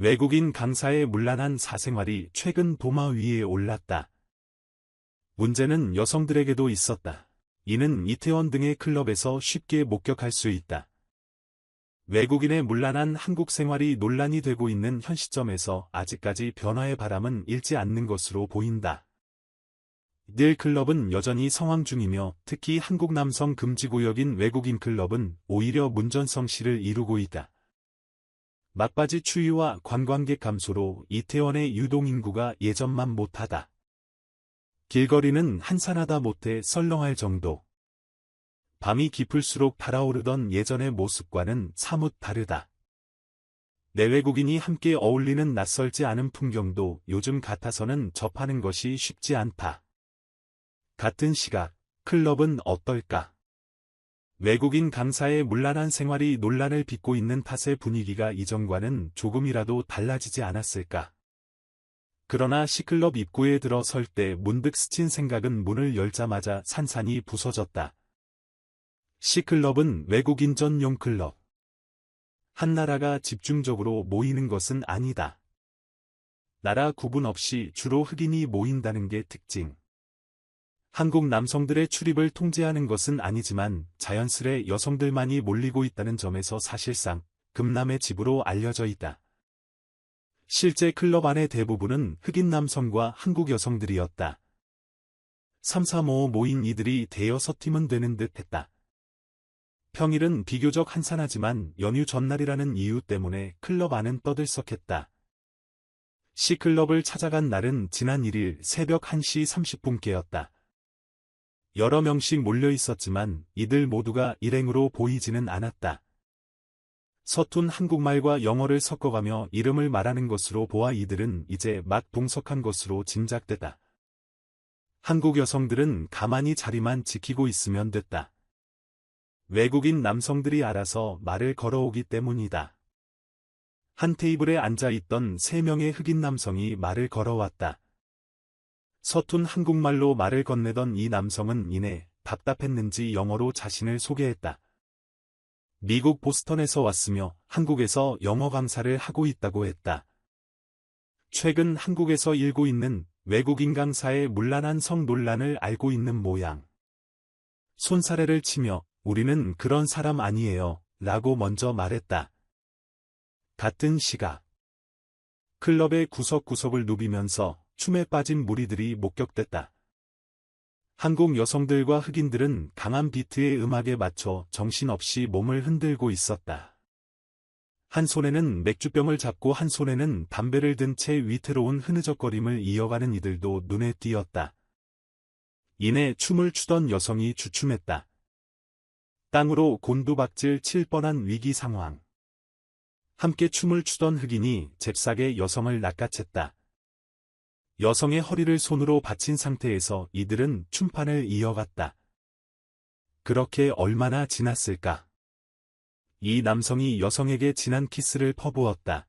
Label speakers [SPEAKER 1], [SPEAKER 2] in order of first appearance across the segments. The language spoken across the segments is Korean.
[SPEAKER 1] 외국인 강사의 문란한 사생활이 최근 도마 위에 올랐다. 문제는 여성들에게도 있었다. 이는 이태원 등의 클럽에서 쉽게 목격할 수 있다. 외국인의 문란한 한국 생활이 논란이 되고 있는 현 시점에서 아직까지 변화의 바람은 일지 않는 것으로 보인다. 늘 클럽은 여전히 성황 중이며 특히 한국 남성 금지구역인 외국인 클럽은 오히려 문전성시를 이루고 있다. 막바지 추위와 관광객 감소로 이태원의 유동인구가 예전만 못하다. 길거리는 한산하다 못해 썰렁할 정도. 밤이 깊을수록 달아오르던 예전의 모습과는 사뭇 다르다. 내외국인이 함께 어울리는 낯설지 않은 풍경도 요즘 같아서는 접하는 것이 쉽지 않다. 같은 시각, 클럽은 어떨까? 외국인 강사의 문란한 생활이 논란을 빚고 있는 탓에 분위기가 이전과는 조금이라도 달라지지 않았을까? 그러나 C클럽 입구에 들어설 때 문득 스친 생각은 문을 열자마자 산산이 부서졌다. C클럽은 외국인 전용 클럽. 한 나라가 집중적으로 모이는 것은 아니다. 나라 구분 없이 주로 흑인이 모인다는 게 특징. 한국 남성들의 출입을 통제하는 것은 아니지만 자연스레 여성들만이 몰리고 있다는 점에서 사실상 금남의 집으로 알려져 있다. 실제 클럽 안의 대부분은 흑인 남성과 한국 여성들이었다. 3-4-5 모인 이들이 대여섯 팀은 되는 듯 했다. 평일은 비교적 한산하지만 연휴 전날이라는 이유 때문에 클럽 안은 떠들썩했다. C클럽을 찾아간 날은 지난 1일 새벽 1시 30분께였다. 여러 명씩 몰려 있었지만 이들 모두가 일행으로 보이지는 않았다. 서툰 한국말과 영어를 섞어가며 이름을 말하는 것으로 보아 이들은 이제 막 동석한 것으로 짐작됐다. 한국 여성들은 가만히 자리만 지키고 있으면 됐다. 외국인 남성들이 알아서 말을 걸어오기 때문이다. 한 테이블에 앉아있던 3명의 흑인 남성이 말을 걸어왔다. 서툰 한국말로 말을 건네던 이 남성은 이내 답답했는지 영어로 자신을 소개했다. 미국 보스턴에서 왔으며 한국에서 영어 강사를 하고 있다고 했다. 최근 한국에서 일고 있는 외국인 강사의 문란한 성 논란을 알고 있는 모양. 손사래를 치며 우리는 그런 사람 아니에요 라고 먼저 말했다. 같은 시각. 클럽의 구석구석을 누비면서 춤에 빠진 무리들이 목격됐다. 한국 여성들과 흑인들은 강한 비트의 음악에 맞춰 정신없이 몸을 흔들고 있었다. 한 손에는 맥주병을 잡고 한 손에는 담배를 든 채 위태로운 흐느적거림을 이어가는 이들도 눈에 띄었다. 이내 춤을 추던 여성이 주춤했다. 땅으로 곤두박질 칠 뻔한 위기 상황. 함께 춤을 추던 흑인이 잽싸게 여성을 낚아챘다. 여성의 허리를 손으로 받친 상태에서 이들은 춤판을 이어갔다. 그렇게 얼마나 지났을까? 이 남성이 여성에게 진한 키스를 퍼부었다.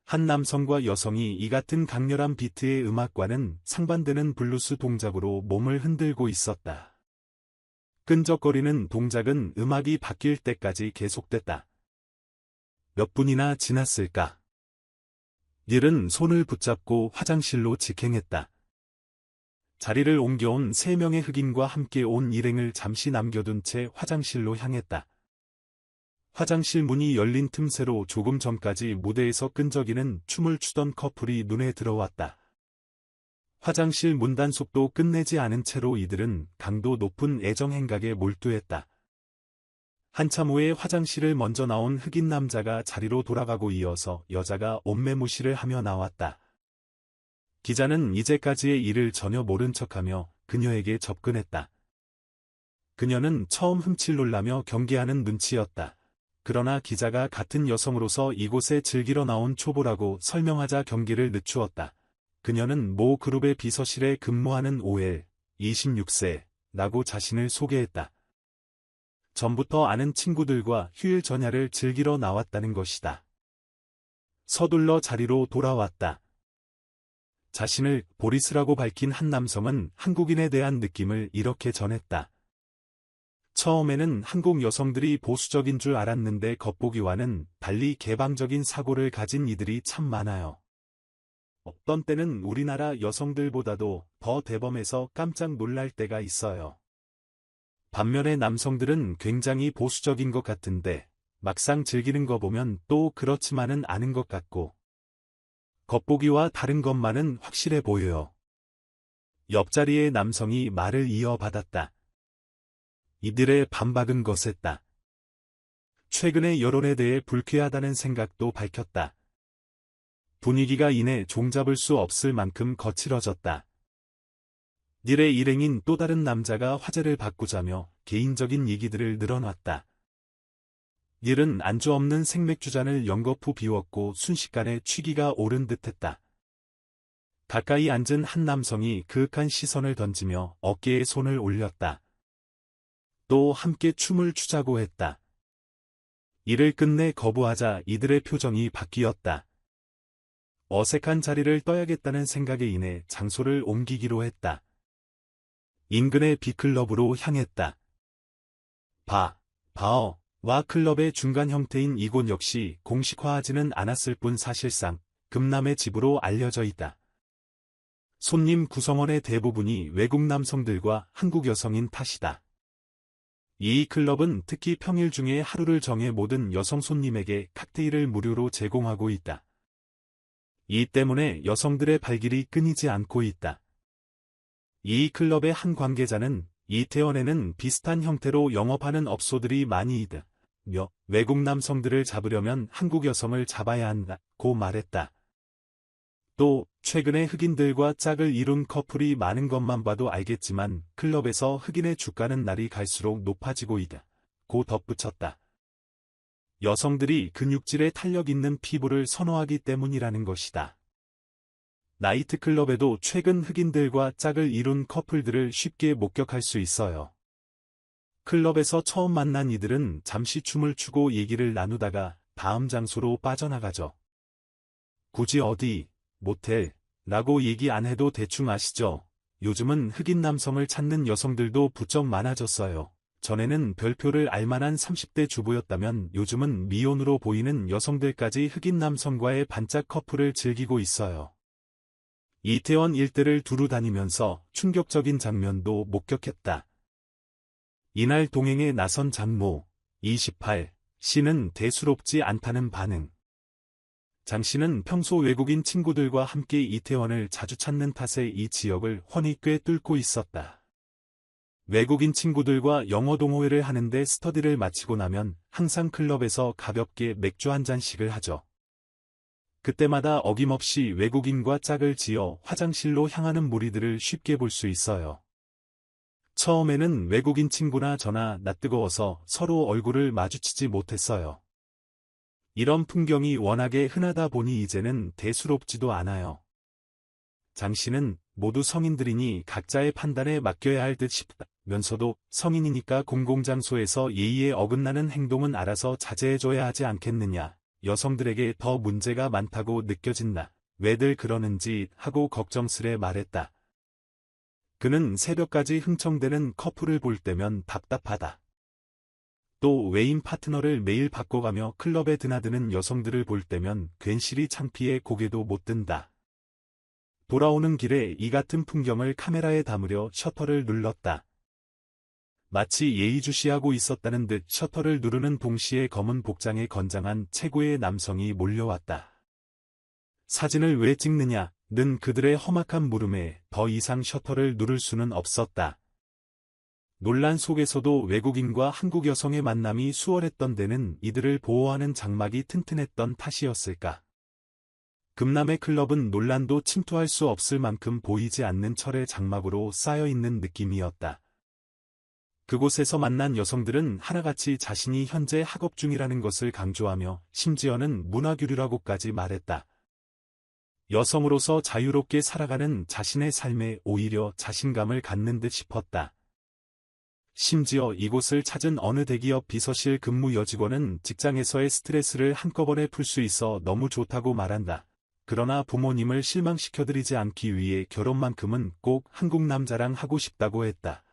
[SPEAKER 1] 한 남성과 여성이 이 같은 강렬한 비트의 음악과는 상반되는 블루스 동작으로 몸을 흔들고 있었다. 끈적거리는 동작은 음악이 바뀔 때까지 계속됐다. 몇 분이나 지났을까? 일은 손을 붙잡고 화장실로 직행했다. 자리를 옮겨온 3명의 흑인과 함께 온 일행을 잠시 남겨둔 채 화장실로 향했다. 화장실 문이 열린 틈새로 조금 전까지 무대에서 끈적이는 춤을 추던 커플이 눈에 들어왔다. 화장실 문 단속도 끝내지 않은 채로 이들은 강도 높은 애정 행각에 몰두했다. 한참 후에 화장실을 먼저 나온 흑인 남자가 자리로 돌아가고 이어서 여자가 옷매무시를 하며 나왔다. 기자는 이제까지의 일을 전혀 모른 척하며 그녀에게 접근했다. 그녀는 처음 흠칫놀라며 경계하는 눈치였다. 그러나 기자가 같은 여성으로서 이곳에 즐기러 나온 초보라고 설명하자 경계를 늦추었다. 그녀는 모 그룹의 비서실에 근무하는 OL, 26세라고 자신을 소개했다. 전부터 아는 친구들과 휴일 전야를 즐기러 나왔다는 것이다. 서둘러 자리로 돌아왔다. 자신을 보리스라고 밝힌 한 남성은 한국인에 대한 느낌을 이렇게 전했다. 처음에는 한국 여성들이 보수적인 줄 알았는데 겉보기와는 달리 개방적인 사고를 가진 이들이 참 많아요. 어떤 때는 우리나라 여성들보다도 더 대범해서 깜짝 놀랄 때가 있어요. 반면에 남성들은 굉장히 보수적인 것 같은데 막상 즐기는 거 보면 또 그렇지만은 않은 것 같고 겉보기와 다른 것만은 확실해 보여요. 옆자리의 남성이 말을 이어받았다. 이들의 반박은 거셌다. 최근의 여론에 대해 불쾌하다는 생각도 밝혔다. 분위기가 이내 종잡을 수 없을 만큼 거칠어졌다. 닐의 일행인 또 다른 남자가 화제를 바꾸자며 개인적인 얘기들을 늘어놨다. 닐은 안주 없는 생맥주잔을 연거푸 비웠고 순식간에 취기가 오른 듯했다. 가까이 앉은 한 남성이 그윽한 시선을 던지며 어깨에 손을 올렸다. 또 함께 춤을 추자고 했다. 이를 끝내 거부하자 이들의 표정이 바뀌었다. 어색한 자리를 떠야겠다는 생각에 인해 장소를 옮기기로 했다. 인근의 B클럽으로 향했다. 바어와 클럽의 중간 형태인 이곳 역시 공식화하지는 않았을 뿐 사실상 금남의 집으로 알려져 있다. 손님 구성원의 대부분이 외국 남성들과 한국 여성인 탓이다. 이 클럽은 특히 평일 중에 하루를 정해 모든 여성 손님에게 칵테일을 무료로 제공하고 있다. 이 때문에 여성들의 발길이 끊이지 않고 있다. 이 클럽의 한 관계자는 이태원에는 비슷한 형태로 영업하는 업소들이 많이 있다며 외국 남성들을 잡으려면 한국 여성을 잡아야 한다고 말했다. 또 최근에 흑인들과 짝을 이룬 커플이 많은 것만 봐도 알겠지만 클럽에서 흑인의 주가는 날이 갈수록 높아지고 있다고 덧붙였다. 여성들이 근육질에 탄력 있는 피부를 선호하기 때문이라는 것이다. 나이트클럽에도 최근 흑인들과 짝을 이룬 커플들을 쉽게 목격할 수 있어요. 클럽에서 처음 만난 이들은 잠시 춤을 추고 얘기를 나누다가 다음 장소로 빠져나가죠. 굳이 어디, 모텔, 라고 얘기 안 해도 대충 아시죠? 요즘은 흑인 남성을 찾는 여성들도 부쩍 많아졌어요. 전에는 별표를 알만한 30대 주부였다면 요즘은 미혼으로 보이는 여성들까지 흑인 남성과의 반짝 커플을 즐기고 있어요. 이태원 일대를 두루 다니면서 충격적인 장면도 목격했다. 이날 동행에 나선 장모, 28, 씨는 대수롭지 않다는 반응. 장 씨는 평소 외국인 친구들과 함께 이태원을 자주 찾는 탓에 이 지역을 훤히 꿰뚫고 있었다. 외국인 친구들과 영어 동호회를 하는데 스터디를 마치고 나면 항상 클럽에서 가볍게 맥주 한 잔씩을 하죠. 그때마다 어김없이 외국인과 짝을 지어 화장실로 향하는 무리들을 쉽게 볼 수 있어요. 처음에는 외국인 친구나 저나 낯뜨거워서 서로 얼굴을 마주치지 못했어요. 이런 풍경이 워낙에 흔하다 보니 이제는 대수롭지도 않아요. 장 씨는 모두 성인들이니 각자의 판단에 맡겨야 할 듯 싶다면서도 성인이니까 공공장소에서 예의에 어긋나는 행동은 알아서 자제해줘야 하지 않겠느냐. 여성들에게 더 문제가 많다고 느껴진다. 왜들 그러는지 하고 걱정스레 말했다. 그는 새벽까지 흥청대는 커플을 볼 때면 답답하다. 또 외인 파트너를 매일 바꿔가며 클럽에 드나드는 여성들을 볼 때면 괜시리 창피해 고개도 못 든다. 돌아오는 길에 이 같은 풍경을 카메라에 담으려 셔터를 눌렀다. 마치 예의주시하고 있었다는 듯 셔터를 누르는 동시에 검은 복장에 건장한 최고의 남성이 몰려왔다. 사진을 왜 찍느냐는 그들의 험악한 물음에 더 이상 셔터를 누를 수는 없었다. 논란 속에서도 외국인과 한국 여성의 만남이 수월했던 데는 이들을 보호하는 장막이 튼튼했던 탓이었을까. 금남의 클럽은 논란도 침투할 수 없을 만큼 보이지 않는 철의 장막으로 쌓여있는 느낌이었다. 그곳에서 만난 여성들은 하나같이 자신이 현재 학업 중이라는 것을 강조하며 심지어는 문화교류라고까지 말했다. 여성으로서 자유롭게 살아가는 자신의 삶에 오히려 자신감을 갖는 듯 싶었다. 심지어 이곳을 찾은 어느 대기업 비서실 근무 여직원은 직장에서의 스트레스를 한꺼번에 풀 수 있어 너무 좋다고 말한다. 그러나 부모님을 실망시켜드리지 않기 위해 결혼만큼은 꼭 한국 남자랑 하고 싶다고 했다.